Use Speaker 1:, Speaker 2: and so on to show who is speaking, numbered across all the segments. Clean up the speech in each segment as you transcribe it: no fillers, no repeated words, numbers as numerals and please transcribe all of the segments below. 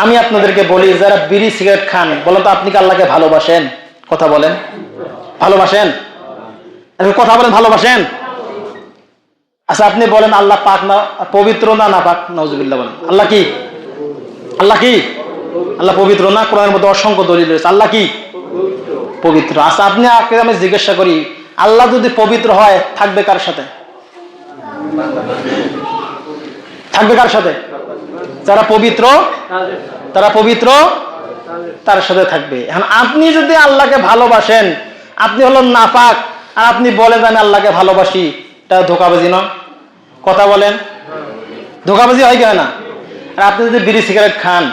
Speaker 1: আমি আপনাদেরকে বলি, যারা বিড়ি সিগারেট খান, বলেন তো আপনি কি আল্লাহকে ভালোবাসেন? কথা বলেন, ভালোবাসেন? কথা বলেন, ভালোবাসেন? আচ্ছা আপনি বলেন, আল্লাহ পাক না পবিত্র না না পাক? নাউজুবিল্লাহ বলেন। আল্লাহ কি? আল্লাহ কি? আল্লাহ পবিত্র না? কোরআনের মধ্যে অসংখ্য দলিল রয়েছে আল্লাহ কি পবিত্র। আচ্ছা আপনি আমি জিজ্ঞাসা করি, আল্লাহ যদি পবিত্র হয় থাকবে কার সাথে? থাকবে কার সাথে? যারা পবিত্র তারা পবিত্র তার সাথে থাকবে। এখন আপনি যদি আল্লাহকে ভালোবাসেন, আপনি হলেন নাপাক, আর আপনি বলেন আমি আল্লাহকে ভালোবাসি, এটা ধোঁকাবাজি নয়? কথা বলেন, ধোঁকাবাজি হয় কেন না? আর আপনি যদি বিড়ি সিগারেট খান,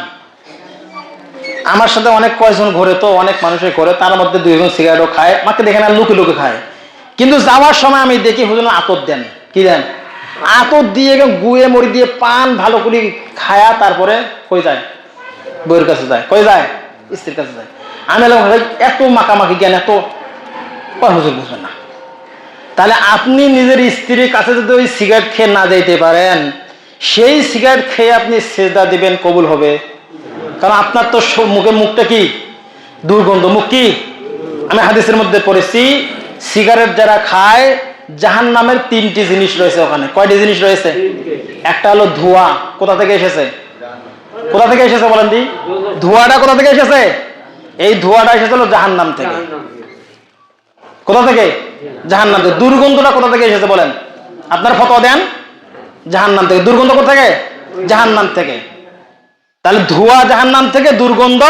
Speaker 1: আমার সাথে অনেক কয়েকজন ঘরে, তো অনেক মানুষের ঘরে, তার মধ্যে দুইজন সিগারেটও খায়, আমাকে দেখেন আর লুকে লুকে খায়, কিন্তু যাওয়ার সময় আমি দেখি হুজুর আতর দেন। কি দেন? আতর দিয়ে গুয়ে মরি দিয়ে পান ভালো করে খায়া তারপরে কই যায়? বইয়ের কাছে যায়। কই যায়? স্ত্রীর কাছে যায়। আমি এত মাখামাখি জ্ঞান, এত হুজুর বুঝবেন না। তাহলে আপনি নিজের স্ত্রীর কাছে যদি ওই সিগারেট খেয়ে না যাইতে পারেন, সেই সিগারেট খেয়ে আপনি সেজদা দিবেন, কবুল হবে? কারণ আপনার তো মুখটা কি দুর্গন্ধ, মুখ কি? আমি হাদিসের মধ্যে পড়েছি, সিগারেট যারা খায় জাহান্নামের 3টি জিনিস রয়েছে ওখানে। কয়টি জিনিস রয়েছে? একটা হলো ধোঁয়া। কোথা থেকে এসেছে? কোথা থেকে এসেছে বলেন দি? ধোঁয়াটা কোথা থেকে এসেছে? এই ধোঁয়াটা এসেছে হলো জাহান্নাম থেকে। কোথা থেকে? জাহান্নাম থেকে। দুর্গন্ধটা কোথা থেকে এসেছে বলেন? আপনার ফতোয়া দেন। জাহান্নাম থেকে। দুর্গন্ধ কোথা থেকে? জাহান্নাম থেকে। তাহলে ধোঁয়া জাহান্নাম থেকে, দুর্গন্ধ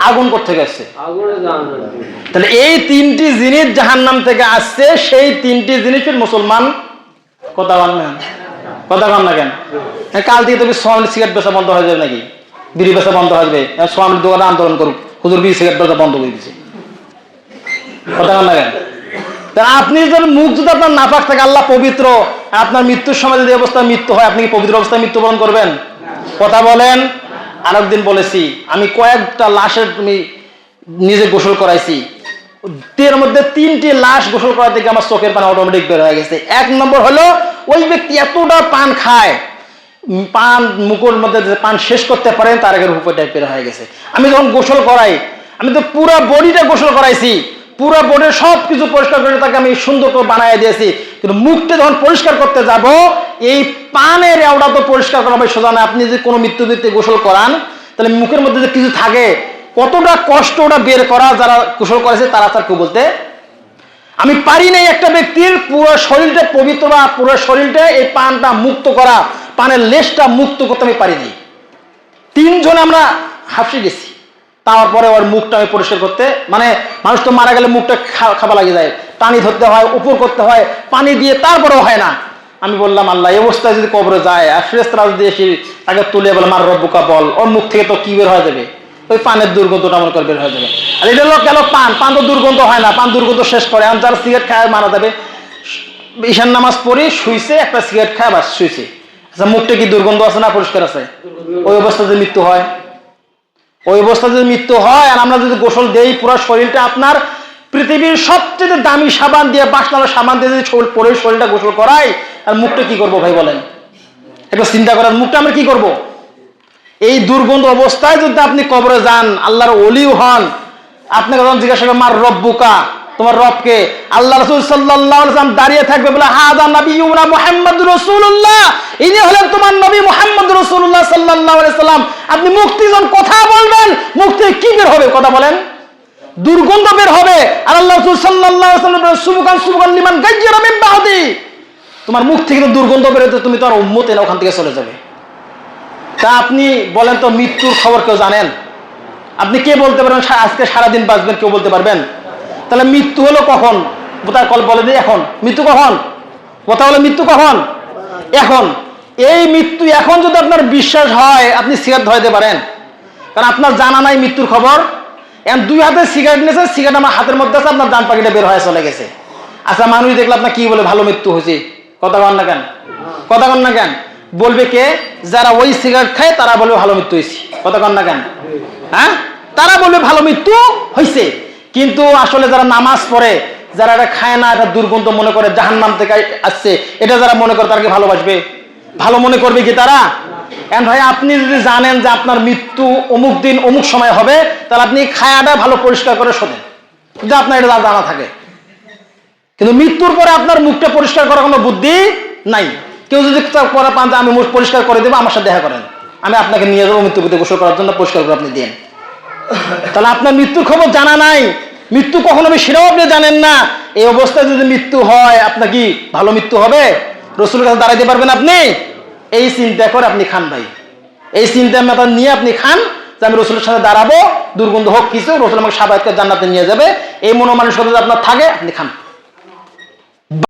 Speaker 1: আগুন কোথা থেকে আসছে? তাহলে এই 3টি জিনিস জাহান্নাম থেকে আসছে। সেই 3টি জিনিসের মুসলমান কথা বল না, কথা বল না কেন? কাল থেকে তুমি সোয়ামী সিগারেট বেচা বন্ধ হয়ে যাবে নাকি? বিড়ি বেচা বন্ধ হয়ে যাবে? সোয়ামীর দোকানে আন্দোলন করুক, হুজুর বিড়ি সিগারেট বেচা বন্ধ করে দিচ্ছে। কথা বল না কেন? আপনি যদি মুখ যদি আপনার নাপাক থাকে, আল্লাহ পবিত্র, আপনার মৃত্যুর সময় যদি অবস্থায় মৃত্যু হয়, আপনি কি পবিত্র অবস্থায় মৃত্যুবরণ করবেন? কথা বলেন। আরেকদিন বলেছি, আমি কয়েকটা লাশের তুমি নিজে গোসল করাইছি, এর মধ্যে 3টি লাশ গোসল করা থেকে আমার চোখের পানি অটোমেটিক বের হয়ে গেছে। 1 নম্বর হলো ওই ব্যক্তি এতটা পান খায়, পান মুখের মধ্যে পান শেষ করতে পারেন, তার আগের উপর টাইপের হয়ে গেছে। আমি যখন গোসল করাই, আমি তো পুরো বডিটা গোসল করাইছি, পুরো বডির সব কিছু পরিষ্কার করে তাকে আমি সুন্দর করে বানাই দিয়েছি, কিন্তু মুখটা যখন পরিষ্কার করতে যাব, এই পানের এওটা তো পরিষ্কার করা ভাই সোজা না। আপনি যদি কোনো মৃত্যু ব্যক্তি গোসল করান, তাহলে মুখের মধ্যে যে কিছু থাকে, কতটা কষ্ট ওটা বের করা, যারা গোসল করেছে তারা তার কেউ বলতে। আমি পারি নাই একটা ব্যক্তির পুরো শরীরটা পবিত্র বা পুরো শরীরটা এই পানটা মুক্ত করা, পানের লেশটা মুক্ত করতে আমি পারিনি। 3 জন আমরা হাফসে গেছি, তারপরে ওর মুখটা আমি পরিষ্কার করতে, মানে মানুষ তো মারা গেলে মুখটা খাবার লাগিয়ে যায়, টানি ধরতে হয়, উপর করতে হয়, পানি দিয়ে, তারপরেও হয় না। আমি বললাম আল্লাহ, এই অবস্থায় যদি কবরে যায় আর ফেরেশতারা যদি এসে তাকে তুলে বলে মার রব্বুকা বল, ওর মুখ থেকে তো কি বের হয়ে যাবে? ওই পানের দুর্গন্ধটা মনে করে বের হয়ে যাবে। আর এটা হলো গেল পান। পান তো দুর্গন্ধ হয় না, পান দুর্গন্ধ শেষ করে। এখন যারা সিগারেট খায় মারা যাবে, ঈশান নামাজ পড়ে শুইছে, একটা সিগারেট খায় বাস শুইছে, আচ্ছা মুখটা কি দুর্গন্ধ আছে না পরিষ্কার আছে? ওই অবস্থায় যদি মৃত্যু হয়, ওই অবস্থায় যদি মৃত্যু হয়, আর আমরা যদি গোসল দেই, পুরো শরীরটা আপনার পৃথিবীর সবচেয়ে দামি সাবান দিয়ে, বাসনার সাবান দিয়ে যদি পরে শরীরটা গোসল করাই, আর মুখটা কি করবো ভাই বলেন? একটু চিন্তা করেন, মুখটা আমরা কি করব? এই দুর্গন্ধ অবস্থায় যদি আপনি কবরে যান, আল্লাহর ওলিও হন, আপনাকে যখন জিজ্ঞাসা করবেন মার রব্বুকা, তোমার রবকে, আল্লাহ রাসূল সাল্লাল্লাহু আলাইহি ওয়াসাল্লাম দাঁড়িয়ে থাকবে বলে হাযা নাবিয়ুনা মুহাম্মাদুর রাসূলুল্লাহ, ইনি হলেন তোমার নবী মুহাম্মদুর রাসূলুল্লাহ সাল্লাল্লাহু আলাইহি ওয়াসাল্লাম। আপনি মুখ থেকে যখন কথা বলবেন, মুখ থেকে কি বের হবে? কথা বলেন। দুর্গন্ধ বের হবে। আর আল্লাহ রাসূল সাল্লাল্লাহু আলাইহি ওয়াসাল্লাম বলেন সুবহান সুবহান লিমান গায়্যারা মিন বাদি, তোমার মুখ থেকে দুর্গন্ধ বের হতে, তুমি তো আর উম্মতে না, ওখান থেকে চলে যাবে। তা আপনি বলেন তো, মৃত্যুর খবর কেউ জানেন? আপনি কে বলতে পারবেন আজকে সারাদিন বাঁচবেন? কেউ বলতে পারবেন? তাহলে মৃত্যু হলো কখন? বলে দিই এখন। মৃত্যু কখন? কথা হলো মৃত্যু কখন? এখন। এই মৃত্যু এখন যদি আপনার বিশ্বাস হয়, আপনি সিগারেট ধরাইতে পারেন, কারণ আপনার জানা নাই মৃত্যুর খবর। এখন 2 হাতে সিগারেট নিয়েছে, সিগারেট আমার হাতের মধ্যে আছে, আপনার ডান পাখিটা বের হয়ে চলে গেছে। আচ্ছা মানুষ দেখলে আপনার কি বলে? ভালো মৃত্যু হয়েছে। কথা কন না কেন? কথা কন না কেন? বলবে কে? যারা ওই সিগারেট খায় তারা বলবে ভালো মৃত্যু হয়েছে। কথা কন না কেন? হ্যাঁ, তারা বলবে ভালো মৃত্যু হয়েছে। কিন্তু আসলে যারা নামাজ পড়ে, যারা এটা খায় না, এটা দুর্গন্ধ মনে করে জাহান্নাম থেকে আসছে, এটা যারা মনে করে, তারা কি ভালোবাসবে? ভালো মনে করবে কি তারা? এখন ভাই আপনি যদি জানেন যে আপনার মৃত্যু অমুক দিন অমুক সময় হবে, তাহলে আপনি খায়াটা ভালো পরিষ্কার করে শোনেন, যদি আপনার এটা জানা থাকে। কিন্তু মৃত্যুর পরে আপনার মুখটা পরিষ্কার করার কোনো বুদ্ধি নাই। কেউ যদি পরে পান যে আমি মুখ পরিষ্কার করে দেবো, আমার সাথে দেখা করেন, আমি আপনাকে নিয়ে যাবো মৃত্যুপতি গোসল করার জন্য, পরিষ্কার করে আপনি দেন। তাহলে আপনার মৃত্যুর খবর জানা নাই, মৃত্যু কখন হবে সেটাও আপনি জানেন না। এই অবস্থায় যদি মৃত্যু হয়, আপনার কি ভালো মৃত্যু হবে? রসুলের কাছে দাঁড়াইতে পারবেন আপনি? এই চিন্তা করে আপনি খান ভাই, এই চিন্তা মাথা নিয়ে আপনি খান যে আমি রসুলের সাথে দাঁড়াবো, দুর্গন্ধ হোক কিছু, রসুল আমাকে সাবায়াতকে জান্নাতে নিয়ে যাবে, এই মনোমানসিকতা যদি আপনার থাকে, আপনি খান।